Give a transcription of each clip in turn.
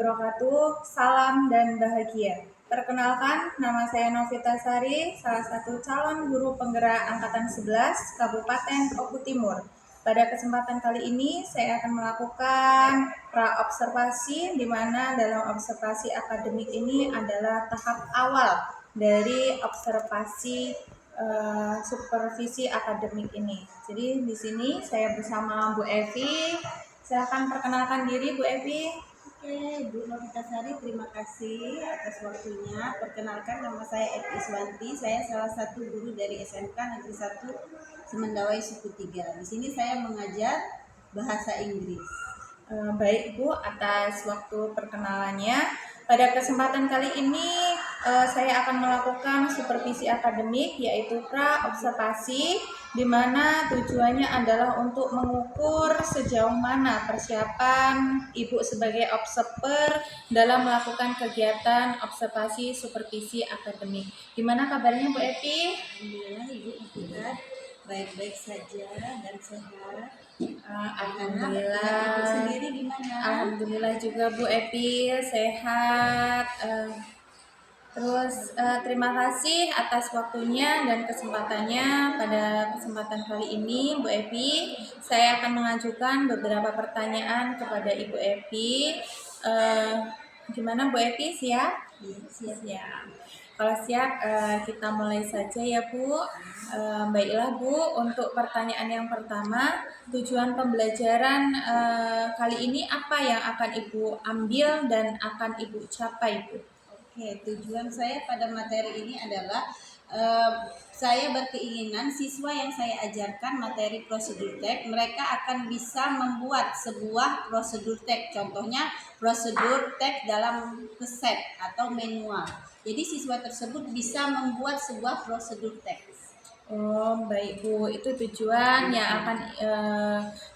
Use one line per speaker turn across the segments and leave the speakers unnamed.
wabarakatuh. Salam dan bahagia. Perkenalkan, nama saya Novita Sari, salah satu calon guru penggerak Angkatan 11 Kabupaten Oku Timur. Pada kesempatan kali ini, saya akan melakukan pra-observasi, di mana dalam observasi akademik ini adalah tahap awal dari observasi supervisi akademik ini. Jadi di sini saya bersama Bu Evi. Saya akan perkenalkan diri, Bu Evi.
Oke, Bu Novita Sari, terima kasih atas waktunya. Perkenalkan, nama saya Evi Iswanti. Saya salah satu guru dari SMK Negeri 1 Semendawai Suku 3. Di sini saya mengajar bahasa Inggris.
Baik Bu, atas waktu perkenalannya. Pada kesempatan kali ini saya akan melakukan supervisi akademik, yaitu pra-observasi, di mana tujuannya adalah untuk mengukur sejauh mana persiapan Ibu sebagai observer dalam melakukan kegiatan observasi supervisi akademik. Gimana kabarnya Bu Evi?
Alhamdulillah Ibu Novita baik-baik saja dan sehat.
Alhamdulillah.
Ibu sendiri gimana?
Alhamdulillah juga Bu Evi sehat. Terus terima kasih atas waktunya dan kesempatannya. Pada kesempatan kali ini Bu Evi, saya akan mengajukan beberapa pertanyaan kepada Ibu Evi. Gimana Bu Evi, siap?
Siap.
Kalau siap, kita mulai saja ya Bu. Baiklah Bu, untuk pertanyaan yang pertama, tujuan pembelajaran kali ini apa yang akan Ibu ambil dan akan Ibu capai Bu?
Oke, tujuan saya pada materi ini adalah saya berkeinginan siswa yang saya ajarkan materi prosedur teks, mereka akan bisa membuat sebuah prosedur teks. Contohnya prosedur teks dalam resep atau manual. Jadi siswa tersebut bisa membuat sebuah prosedur teks.
Oh, baik Bu, itu tujuan yang akan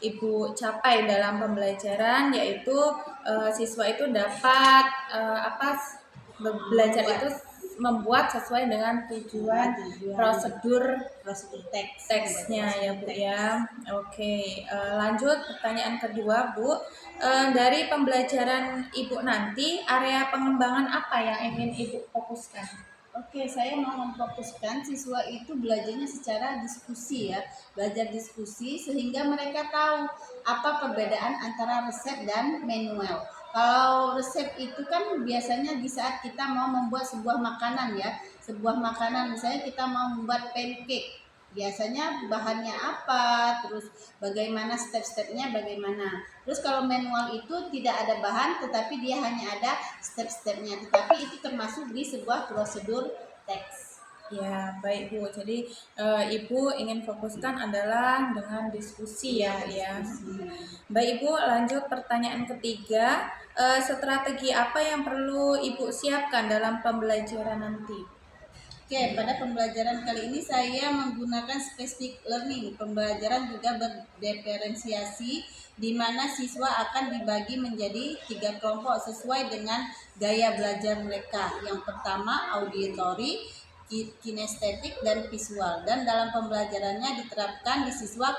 Ibu capai dalam pembelajaran, yaitu siswa itu dapat belajar itu membuat sesuai dengan tujuan prosedur teksnya ya Bu ya. Oke, lanjut pertanyaan kedua Bu. Dari pembelajaran Ibu nanti, area pengembangan apa yang ingin Ibu fokuskan?
Oke, saya mau memfokuskan siswa itu belajarnya secara diskusi ya, belajar diskusi sehingga mereka tahu apa perbedaan antara resep dan manual. Kalau resep itu kan biasanya di saat kita mau membuat sebuah makanan ya, sebuah makanan misalnya kita mau membuat pancake. Biasanya bahannya apa, terus bagaimana step-stepnya bagaimana. Terus kalau manual itu tidak ada bahan tetapi dia hanya ada step-stepnya, tetapi itu termasuk di sebuah prosedur teks.
Ya, baik Bu. Jadi Ibu ingin fokuskan adalah dengan diskusi ya. Baik Ibu, lanjut pertanyaan ketiga. Strategi apa yang perlu Ibu siapkan dalam pembelajaran nanti?
Oke, pada pembelajaran kali ini saya menggunakan spesifik learning. Pembelajaran juga berdiferensiasi di mana siswa akan dibagi menjadi 3 kelompok sesuai dengan gaya belajar mereka. Yang pertama auditory, kinestetik, dan visual. Dan dalam pembelajarannya diterapkan di siswa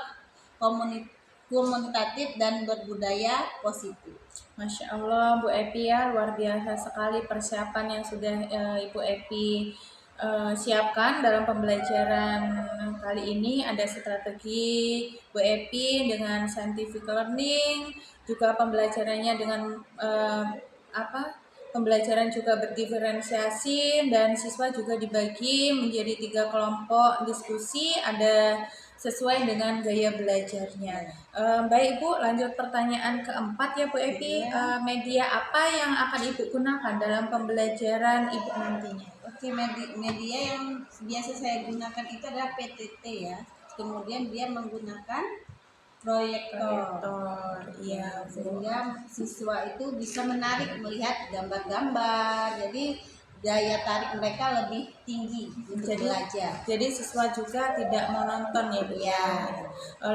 komunikatif dan berbudaya positif.
Masya Allah Bu Evi ya, luar biasa sekali persiapan yang sudah Ibu Evi siapkan dalam pembelajaran kali ini. Ada strategi Bu Evi dengan scientific learning, juga pembelajarannya dengan pembelajaran juga berdiferensiasi, dan siswa juga dibagi menjadi 3 kelompok diskusi, ada sesuai dengan gaya belajarnya. Baik Bu, lanjut pertanyaan keempat ya Bu Evi. Media apa yang akan Ibu gunakan dalam pembelajaran Ibu nantinya?
Oke, media yang biasa saya gunakan itu adalah PTT ya. Kemudian dia menggunakan proyektor.
Iya,
Sehingga siswa itu bisa menarik melihat gambar-gambar. Jadi daya tarik mereka lebih tinggi untuk belajar.
Jadi siswa juga tidak menonton ya Bu ya.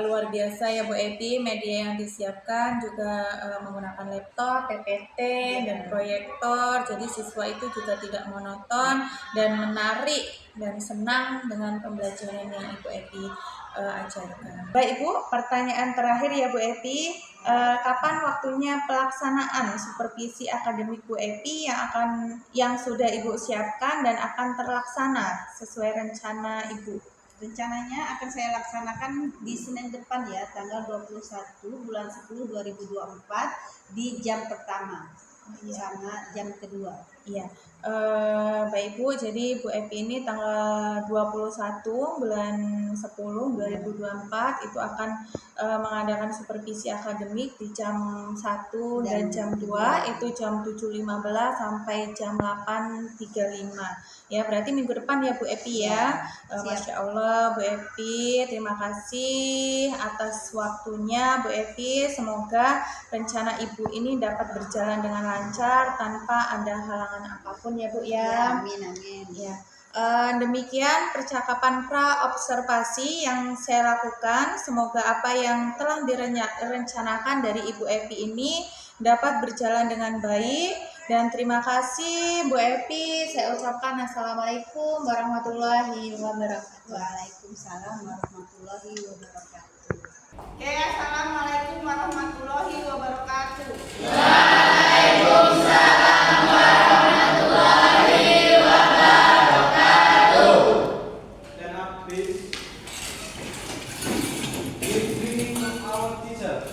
Luar biasa ya Bu Evi, media yang disiapkan juga menggunakan laptop, PPT, dan proyektor. Jadi siswa itu juga tidak monoton dan menarik dan senang dengan pembelajaran yang Ibu Evi ajarkan. Baik Ibu, pertanyaan terakhir ya Bu Epi. Kapan waktunya pelaksanaan supervisi akademik Bu Epi yang sudah Ibu siapkan dan akan terlaksana sesuai rencana Ibu?
Rencananya akan saya laksanakan di Senin depan ya, tanggal 21 bulan 10 2024 di jam pertama sama jam kedua.
Iya, Baik Bu, jadi Bu Epi ini tanggal 21 bulan 10 2024 itu akan mengadakan supervisi akademik di jam 1 dan jam 2, itu jam 7.15 sampai jam 8.35. Ya, berarti minggu depan ya Bu Epi ya. Masya Allah Bu Epi, terima kasih atas waktunya Bu Epi. Semoga rencana Ibu ini dapat berjalan dengan lancar tanpa ada halangan apapun ya Bu ya.
Amin amin.
Ya. Demikian percakapan pra-observasi yang saya lakukan. Semoga apa yang telah direncanakan dari Ibu Epi ini dapat berjalan dengan baik. Dan terima kasih Bu Epi. Saya ucapkan Assalamualaikum warahmatullahi wabarakatuh.
Waalaikumsalam warahmatullahi wabarakatuh. Oke, assalamualaikum warahmatullahi wabarakatuh.
Waalaikumsalam warahmatullahi wabarakatuh.
Stand up, please. Give greeting to our teacher.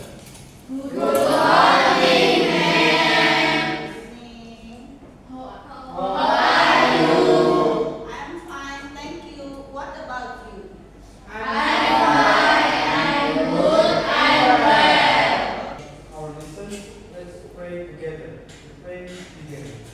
Good morning, ma'am. How are you?
I'm fine, thank you. What about you?
I'm fine. I'm good. I'm well.
Our lesson, let's pray together. The prayer begins.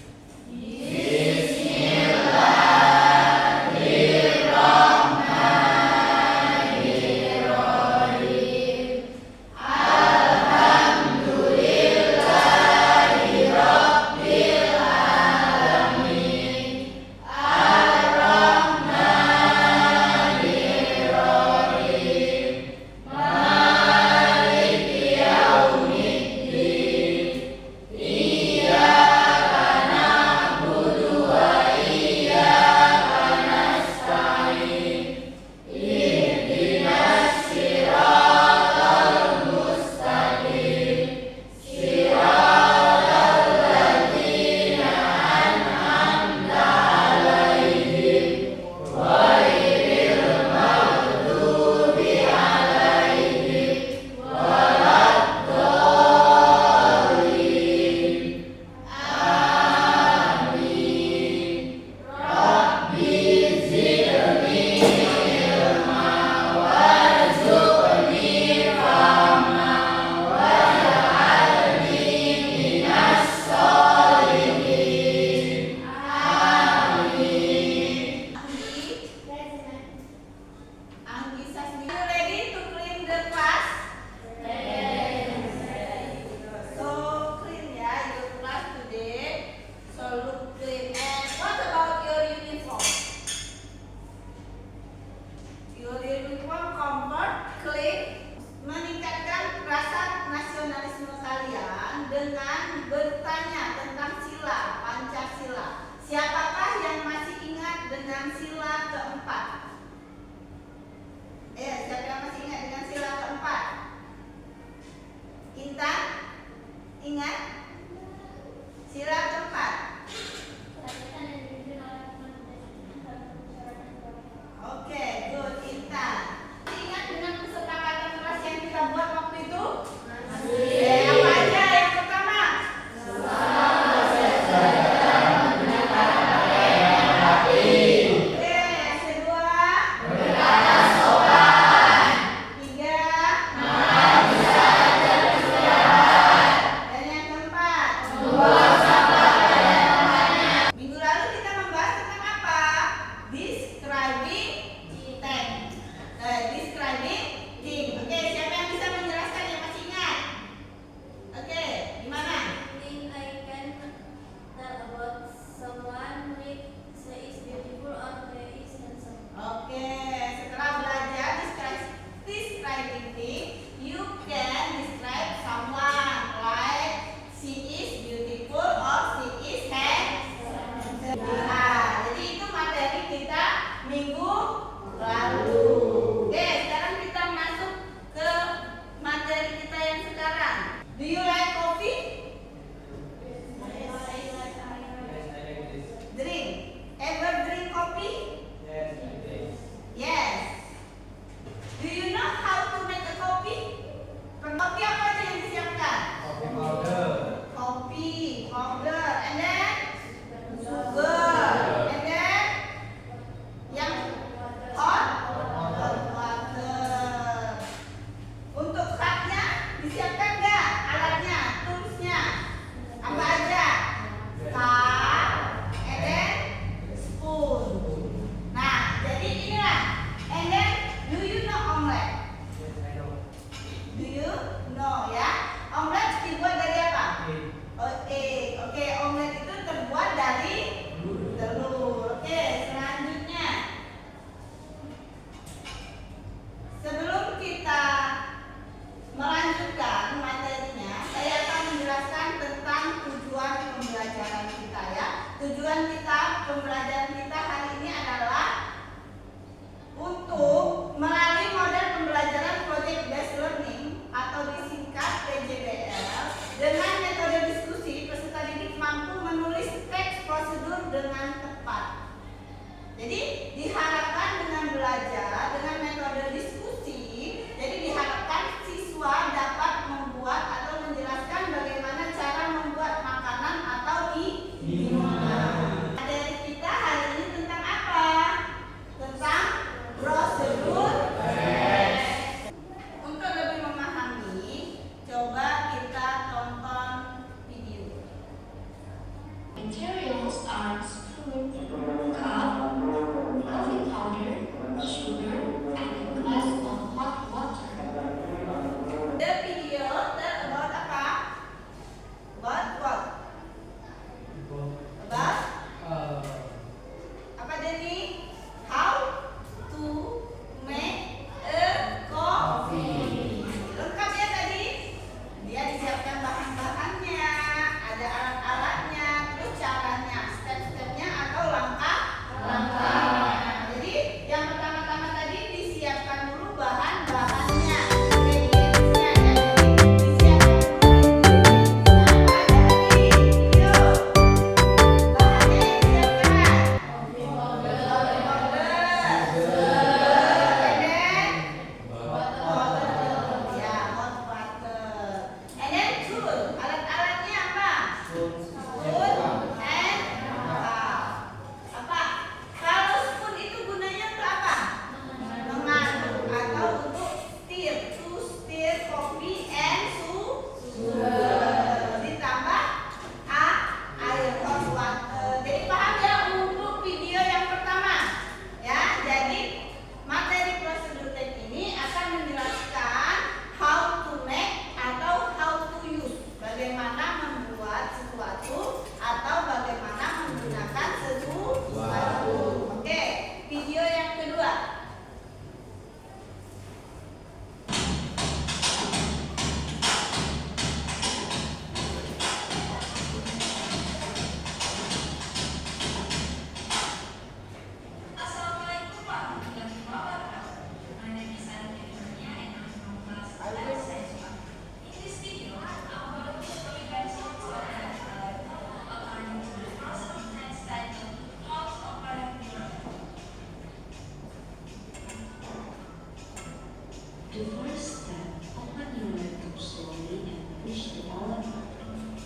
The first step, open your laptop slowly and push the power button.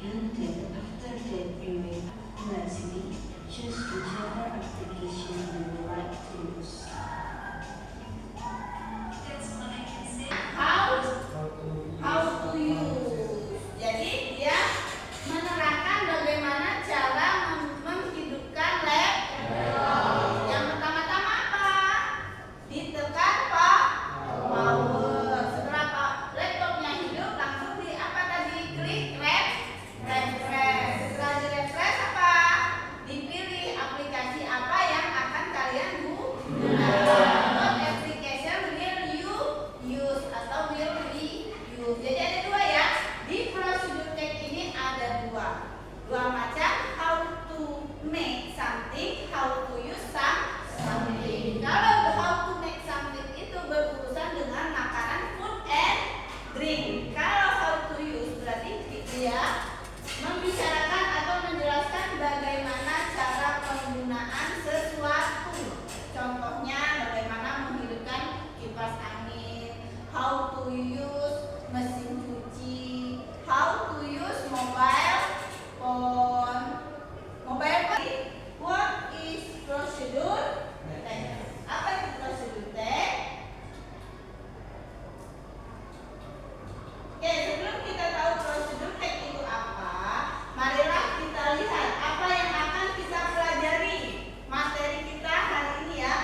And then after that you will lastly choose whichever application you would like to use.
How to use. Jadi dia menerangkan bagaimana cara menghidupkan laptop. Yang pertama-tama apa? Ditekan power. Setelah laptopnya hidup, langsung di apa tadi? Klik refresh. Setelah di refresh apa? Dipilih aplikasi apa yang akan kalian gunakan. What application will you use atau will be use. Jadi ada dua ya. Di prosedur tag ini ada dua macam, how to make something, how to use something. Kalau how to make something itu berurusan dengan makanan, food and drink. Kalau how to use berarti dia membicarakan atau menjelaskan bagaimana cara penggunaan sesuatu. Contohnya bagaimana menghidupkan kipas angin, how to use mesin cuci, how to use mobile phone. What is procedure tag? Apa itu procedure tag? Oke, sebelum kita tahu procedure tag itu apa, marilah kita lihat apa yang akan kita pelajari materi kita hari ini ya.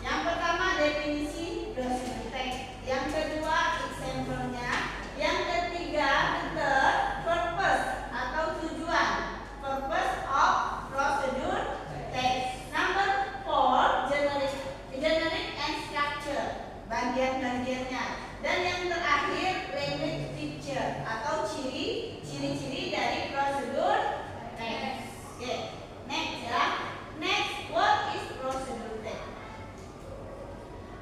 Yang pertama definisi procedure tag, yang kedua example-nya, yang ketiga the purpose atau tujuan, purpose of procedure tag. Number 4 generic and structure, bagian-bagiannya, dan yang terakhir language feature atau ciri-ciri dari procedure tag. Oke, next ya. Next, what is procedure tag?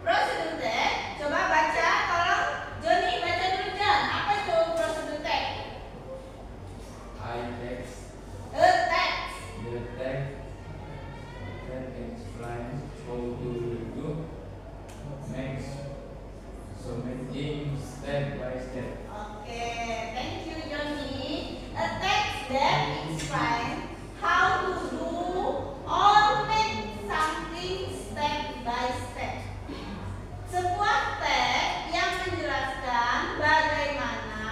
Procedure tag, coba baca, tolong Joni baca dulu Jan. Apa itu procedure tag?
I-text,
A text.
the text that explains how to do, makes submitting step by step.
Oke, thank you Joni. A text that explains how to do or make something step by step. Sebuah tag yang menjelaskan bagaimana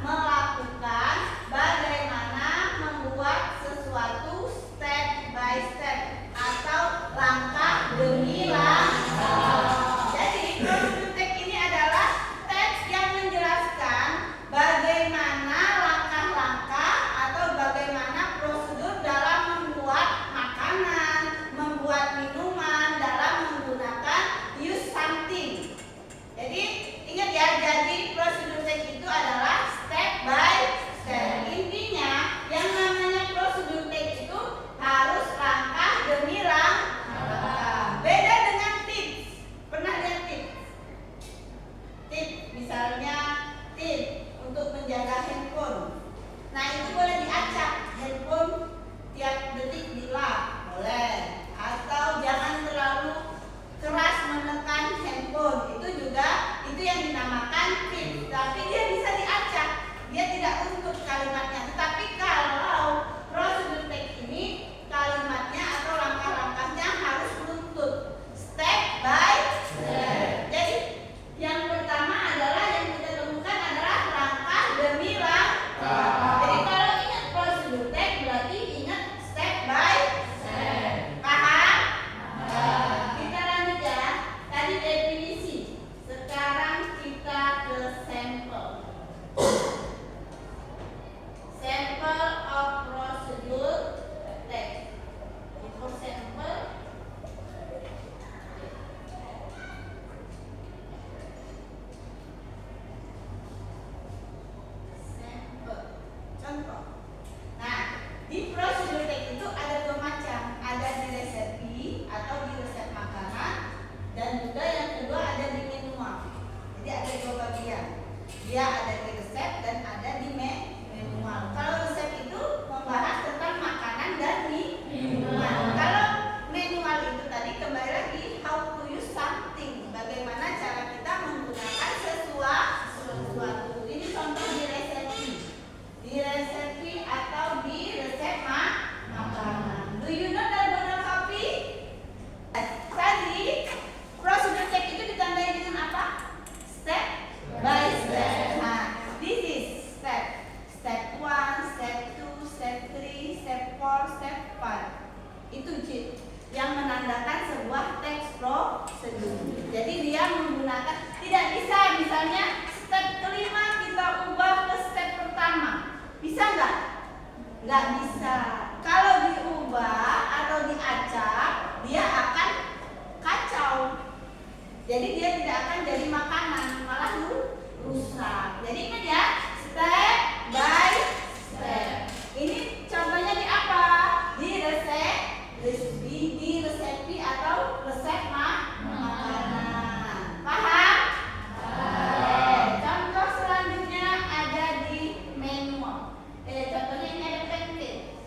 melakukan, bagaimana membuat sesuatu step by step atau langkah demi langkah. Jadi procedure tag ini adalah teks yang menjelaskan bagaimana langkah-langkah atau bagaimana prosedur dalam membuat makanan, membuat minuman dalam menggunakan use something. Jadi ingat ya, jadi prosedur tag itu adalah step by step. Intinya yang namanya prosedur tag itu harus langkah demi langkah. Beda dengan tips. Pernah lihat tips? Tips misalnya tips untuk menjaga handphone. Nah itu boleh diacak handphone tiap detik dilap, boleh. Atau jangan terlalu keras menekan handphone. Itu juga itu yang dinamakan tips. Tapi dia bisa diacak. Dia tidak untuk kalimatnya. Tetapi kalau prosedur tag ini kalimatnya atau langkah-langkahnya harus runtut, step by step. Jadi yang pertama adalah yang kita temukan adalah langkah demi langkah. Jadi kalau ingat prosedur tag berarti ingat step Nggak bisa. Kalau diubah atau diacak, dia akan kacau. Jadi dia tidak akan jadi makanan, malah rusak. Jadi ingat ya, step by step. Ini contohnya di apa? Di resep, di resepi atau resep makanan. Paham? Contoh selanjutnya ada di manual. Contohnya ini ada printed.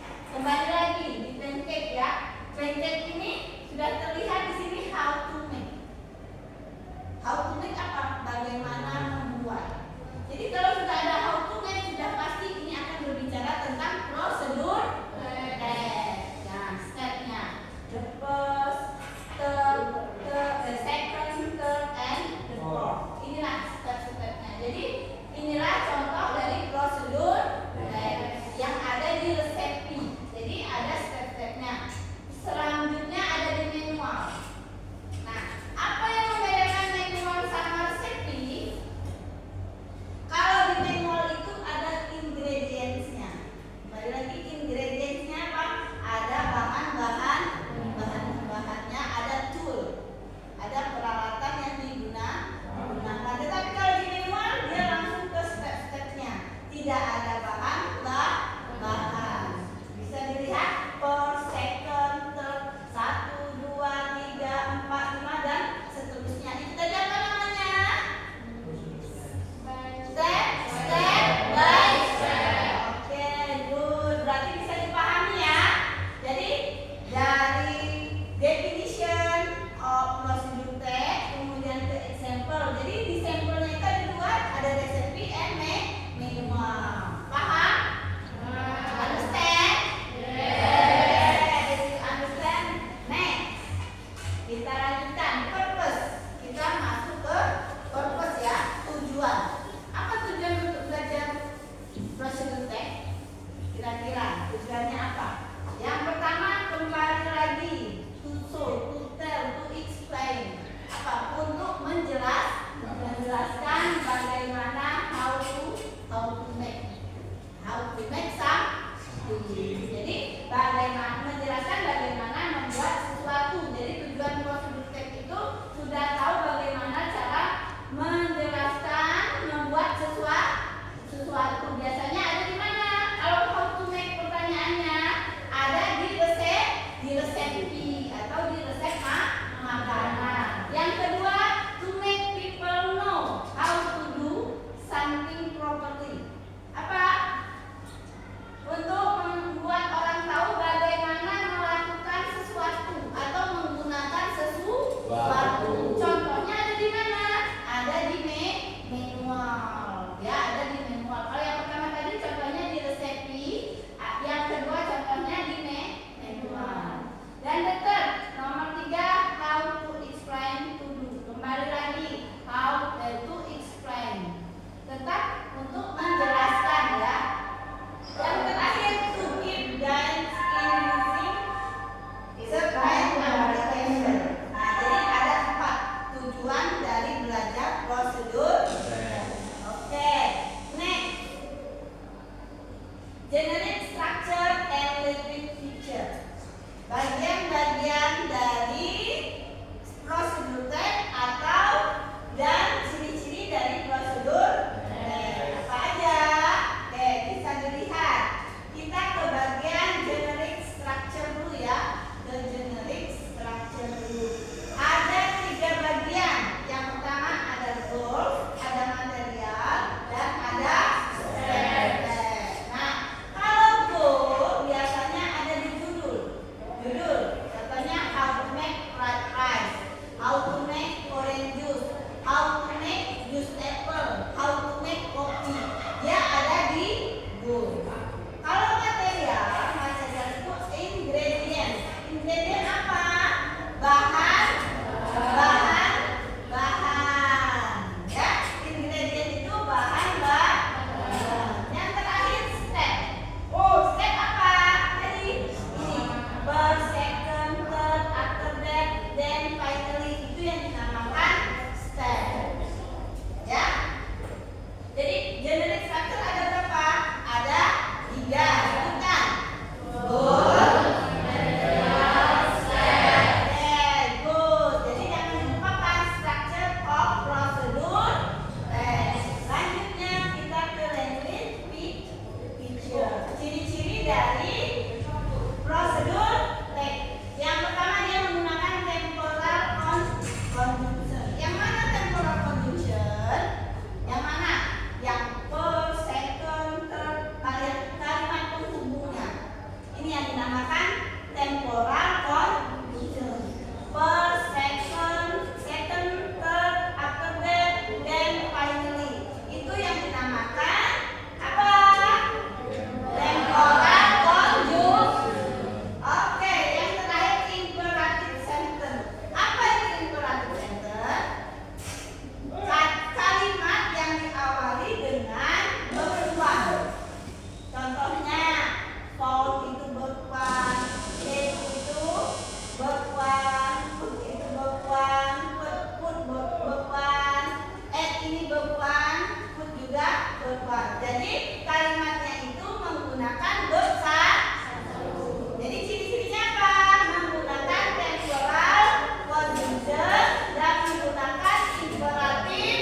Jadi kalimatnya itu menggunakan verb satu. Jadi ciri-cirinya apa? Menggunakan temporal conjunction dan menggunakan imperatif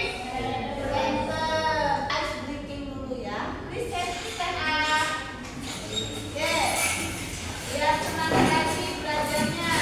tense. Ice breaking dulu ya. Please stand up. Oke. Biar semangat lagi belajarnya.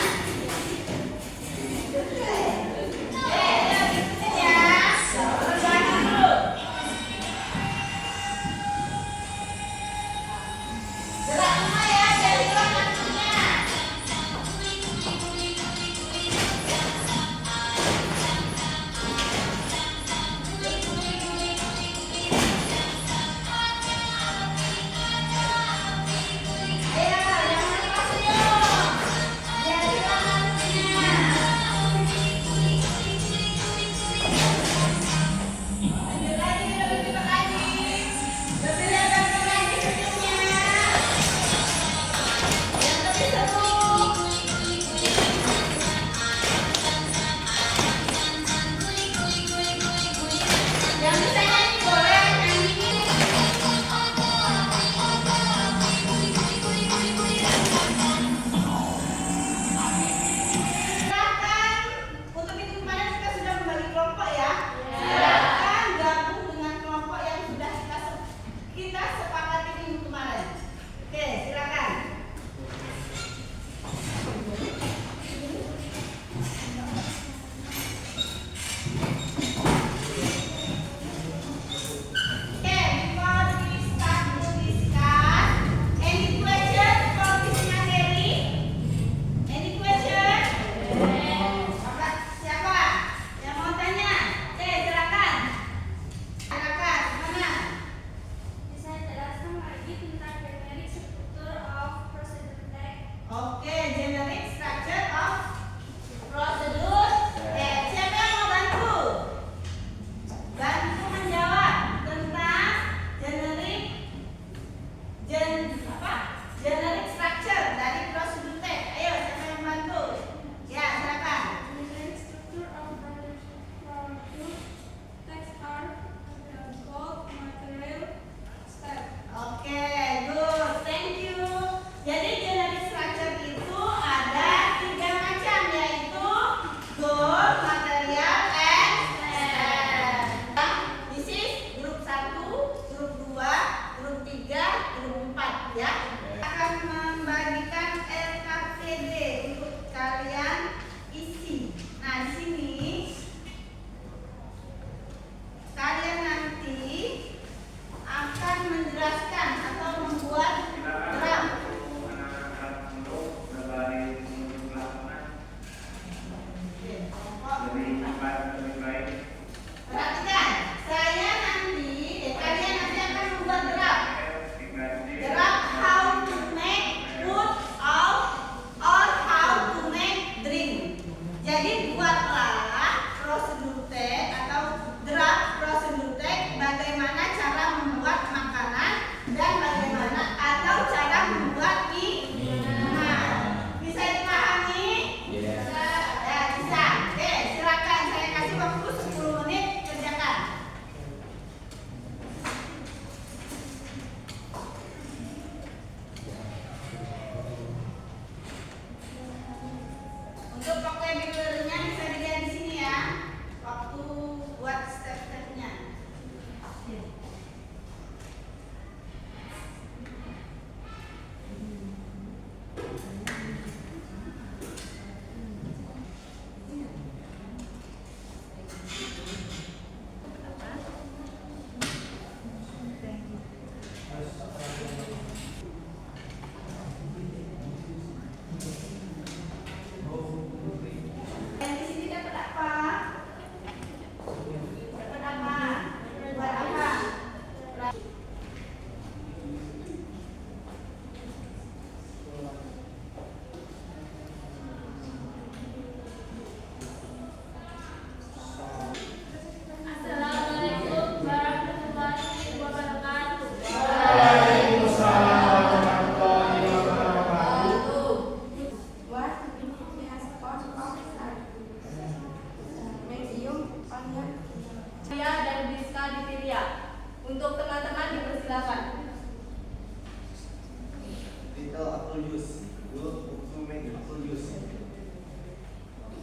use. Good to make apple use.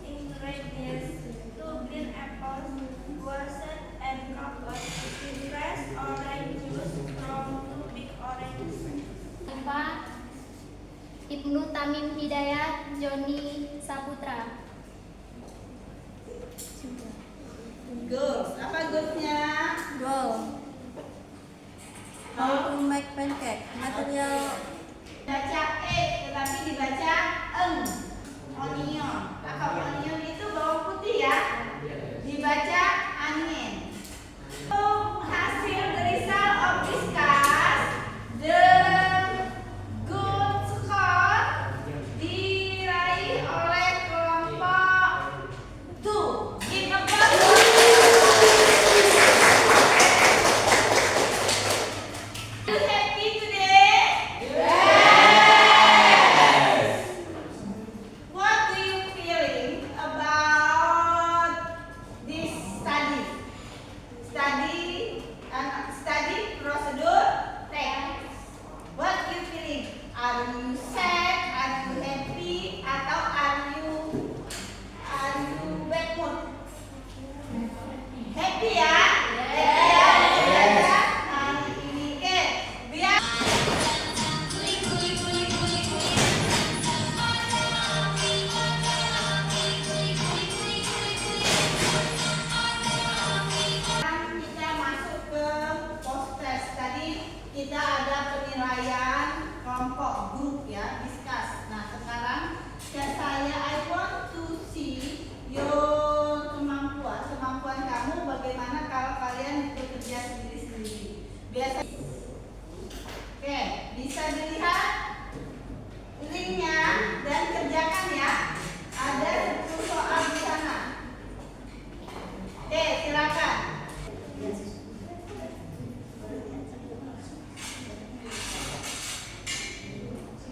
Ingredients: 2 green apples, washed and covered in fresh orange juice from 2 big oranges.
Ibnu Tamim Hidayat, Joni Saputra.
Goals. Apa goalsnya?
Goal. How to make pancake. Material.
Baca tetapi dibaca onion. Apa onion itu bawang putih ya? Dibaca onion. Hasil the result of this class, the good score diraih oleh kelompok 2. Give applause. Are you happy today? What do you feeling about this study? Study procedure text. What you feeling? Are you sad? Are you happy? Atau are you bad mood? Happy ya? Happy ya? Belajar hari ini. Oke, biar kita masuk ke post test. Tadi kita ada penilaian kelompok grup ya, discuss. Nah sekarang I want to see your kemampuan kamu bagaimana kalau kalian bekerja sendiri-sendiri. Biasa. Oke, bisa dilihat linknya dan kerjakan ya. Ada 10 soal di sana. Oke, silakan.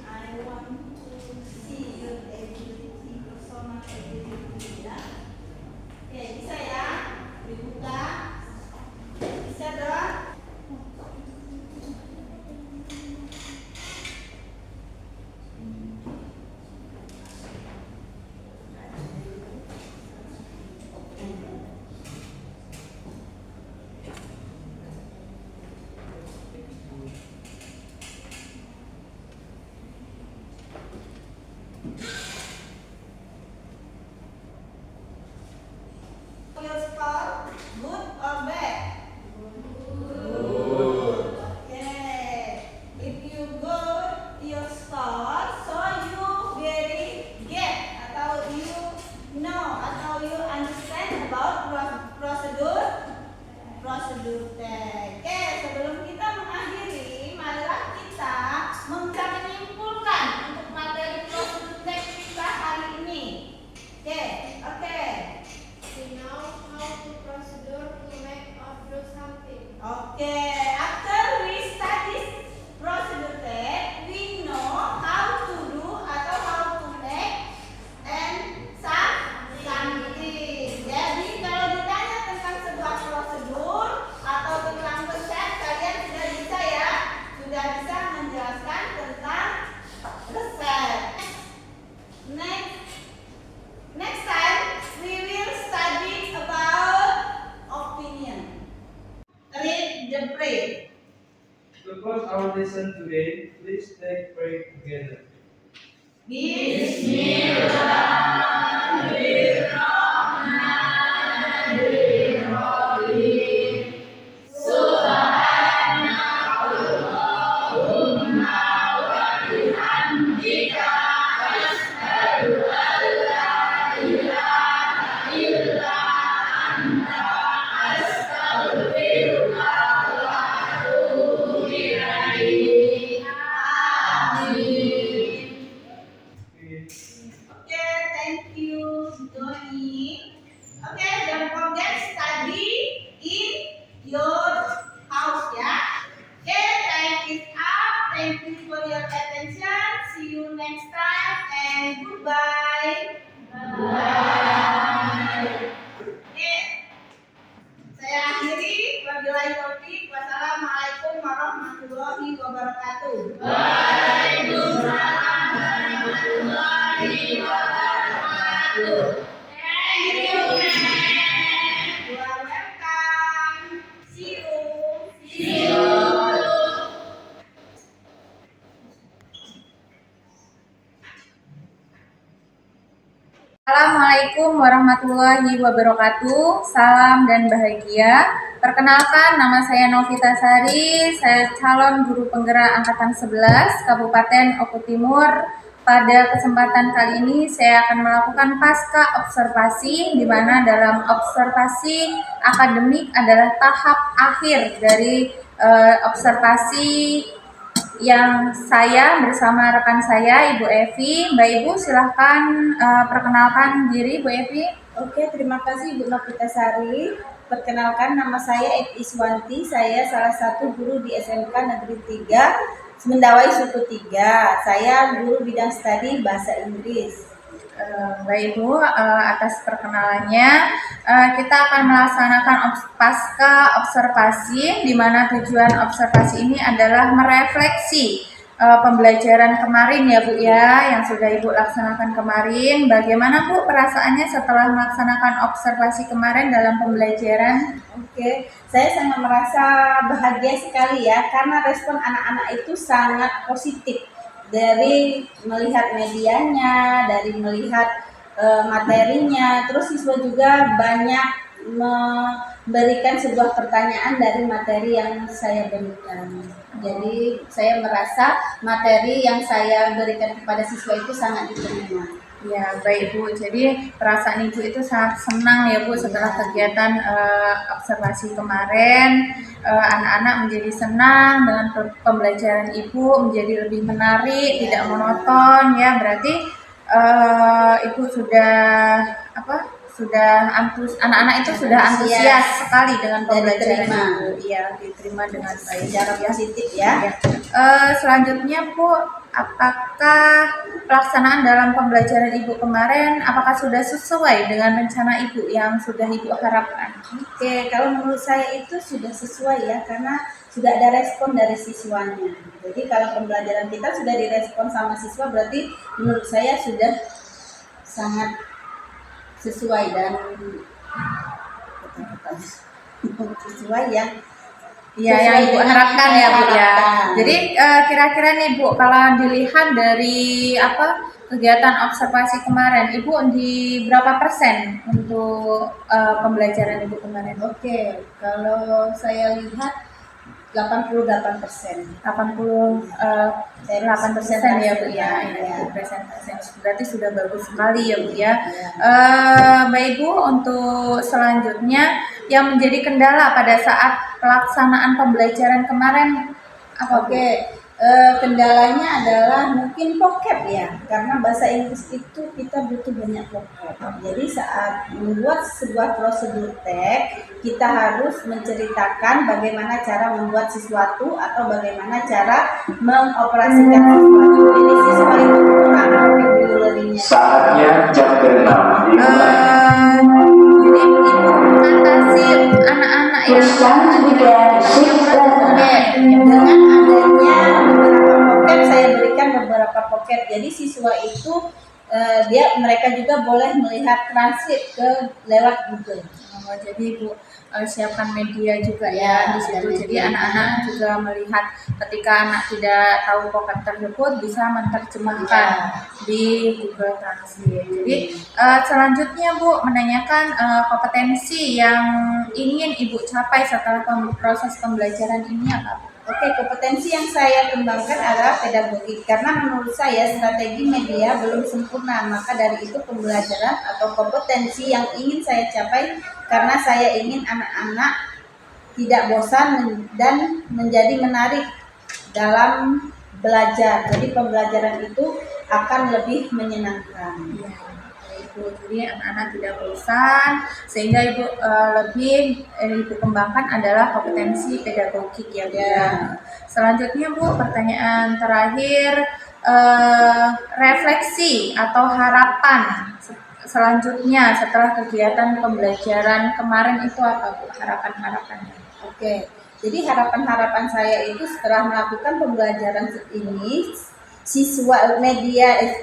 I want to see your ability, personal ability ya. Oke, bisa ya? Dibuka. Bisa dong? Your score, good or bad? Good. Okay. If you good, your score, so you very get atau you know atau you understand about procedure test. Oke, sebelum kita mengakhiri, marilah kita menyimpulkan untuk materi procedure test kita hari ini. Oke.
We know how to procedure to make or do something.
Okay, after we study procedure test, we know how to do atau how to make and something. Jadi kalau ditanya tentang sebuah prosedur atau tentang resep, kalian sudah bisa ya, sudah bisa menjelaskan tentang resep. Next time we will study about opinion. Read the prayer.
To close our lesson today, please take prayer together.
Okay, thank you, Doni. Okay, don't forget study in your house ya. Okay, time is up. Thank you for your attention. See you next time and goodbye. Okay, saya akhiri. Wabillahi taufiq. Wassalamualaikum warahmatullahi wabarakatuh. Waalaikumsalam.
You are welcome. See you.
Assalamualaikum warahmatullahi wabarakatuh. Salam dan bahagia. Perkenalkan, nama saya Novita Sari. Saya calon guru penggerak angkatan 11 Kabupaten Oku Timur. Pada kesempatan kali ini saya akan melakukan pasca observasi, di mana dalam observasi akademik adalah tahap akhir dari observasi yang saya bersama rekan saya Ibu Evi. Mbak Ibu silahkan perkenalkan diri Bu Evi.
Oke, terima kasih Ibu Novita Sari. Perkenalkan, nama saya Ed Iswanti. Saya salah satu guru di SMK Negeri 3 Semendawai Suku 3. Saya guru bidang studi bahasa Inggris.
Mbak Ibu, atas perkenalannya, kita akan melaksanakan pasca observasi, di mana tujuan observasi ini adalah merefleksi pembelajaran kemarin ya Bu ya, yang sudah Ibu laksanakan kemarin. Bagaimana Bu perasaannya setelah melaksanakan observasi kemarin dalam pembelajaran?
Oke, saya sangat merasa bahagia sekali ya, karena respon anak-anak itu sangat positif. Dari melihat medianya, dari melihat materinya, terus siswa juga banyak memberikan sebuah pertanyaan dari materi yang saya berikan. Jadi saya merasa materi yang saya berikan kepada siswa itu sangat diterima.
Ya, baik Bu. Jadi perasaan Ibu itu sangat senang ya Bu setelah kegiatan observasi kemarin. Anak-anak menjadi senang dengan pembelajaran Ibu, menjadi lebih menarik, tidak monoton ya. Berarti Ibu anak-anak itu sudah antusias sekali dengan pembelajaran Ibu. Iya, diterima dengan baik
Secara positif ya.
Selanjutnya Bu, apakah pelaksanaan dalam pembelajaran Ibu kemarin apakah sudah sesuai dengan rencana Ibu yang sudah Ibu harapkan?
Oke, kalau menurut saya itu sudah sesuai ya, karena sudah ada respon dari siswanya. Jadi kalau pembelajaran kita sudah direspon sama siswa, berarti menurut saya sudah sangat sesuai dan sesuai ya.
Iya, yang Ibu harapkan ya Bu ya. Jadi kira-kira nih Bu, kalau dilihat dari kegiatan observasi kemarin, Ibu di berapa persen untuk pembelajaran Ibu kemarin?
Oke, kalau saya lihat 88%.
88% ya Bu ya. Presentasi berarti sudah bagus sekali ya Bu ya. Baik Bu, untuk selanjutnya yang menjadi kendala pada saat pelaksanaan pembelajaran kemarin apa?
Oke, kendalanya adalah mungkin vocab ya, karena bahasa Inggris itu kita butuh banyak vocab. Jadi saat membuat sebuah prosedur teks, kita harus menceritakan bagaimana cara membuat sesuatu atau bagaimana cara mengoperasikan sesuatu. Jadi siswa itu kurang vocabulary-nya.
Saatnya jam ke-6.
Jadi Ibu mengatasi anak-anak yang
dengan adanya beberapa pocket, saya berikan beberapa pocket. Jadi siswa itu mereka juga boleh melihat translate lewat Google.
Jadi Ibu siapkan media juga ya di situ. Jadi anak-anak juga melihat ketika anak tidak tahu vocab tersebut bisa menerjemahkan di Google Translate. Jadi selanjutnya Bu menanyakan kompetensi yang ingin Ibu capai setelah proses pembelajaran ini apa Bu?
Oke, kompetensi yang saya kembangkan adalah pedagogik, karena menurut saya strategi media belum sempurna. Maka dari itu pembelajaran atau kompetensi yang ingin saya capai, karena saya ingin anak-anak tidak bosan dan menjadi menarik dalam belajar. Jadi pembelajaran itu akan lebih menyenangkan.
Jadi anak-anak tidak bosan, sehingga Ibu Ibu kembangkan adalah kompetensi pedagogik ya Bu. Selanjutnya Bu, pertanyaan terakhir, refleksi atau harapan selanjutnya setelah kegiatan pembelajaran kemarin itu apa Bu, harapan-harapannya?
Oke, jadi harapan-harapan saya itu setelah melakukan pembelajaran ini, siswa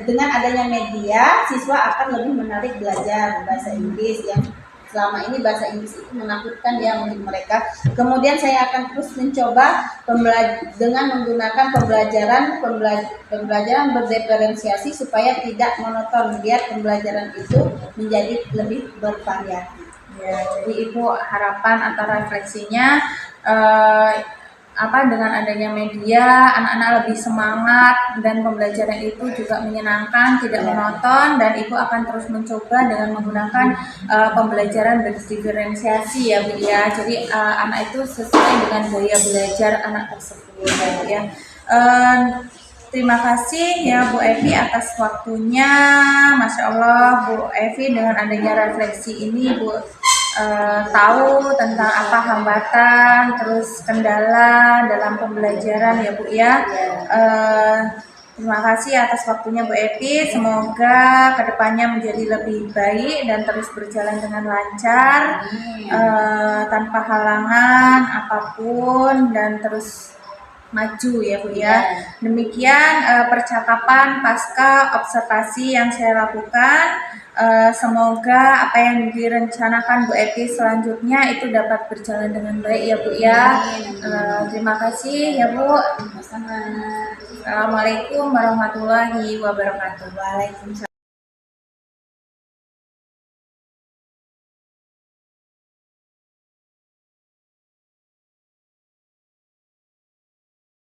dengan adanya media, siswa akan lebih menarik belajar bahasa Inggris yang selama ini bahasa Inggris itu menakutkan ya untuk mereka. Kemudian saya akan terus mencoba dengan menggunakan pembelajaran berdiferensiasi supaya tidak monoton, biar pembelajaran itu menjadi lebih bervariasi.
Ya, jadi Ibu harapan atau refleksinya dengan adanya media anak-anak lebih semangat dan pembelajaran itu juga menyenangkan, tidak monoton, dan Ibu akan terus mencoba dengan menggunakan pembelajaran berdiferensiasi ya Bu ya. Jadi anak itu sesuai dengan gaya belajar anak tersebut ya. Terima kasih ya Bu Evi atas waktunya. Masya Allah Bu Evi dengan adanya refleksi ini Bu tahu tentang apa hambatan, terus kendala dalam pembelajaran ya Bu ya. Terima kasih atas waktunya Bu Evi. Semoga kedepannya menjadi lebih baik dan terus berjalan dengan lancar, tanpa halangan apapun, dan terus maju ya Bu ya. Demikian percakapan pasca observasi yang saya lakukan. Semoga apa yang direncanakan Bu Evi selanjutnya itu dapat berjalan dengan baik ya Bu ya. Terima kasih ya Bu. Assalamualaikum warahmatullahi wabarakatuh.
Waalaikumsalam.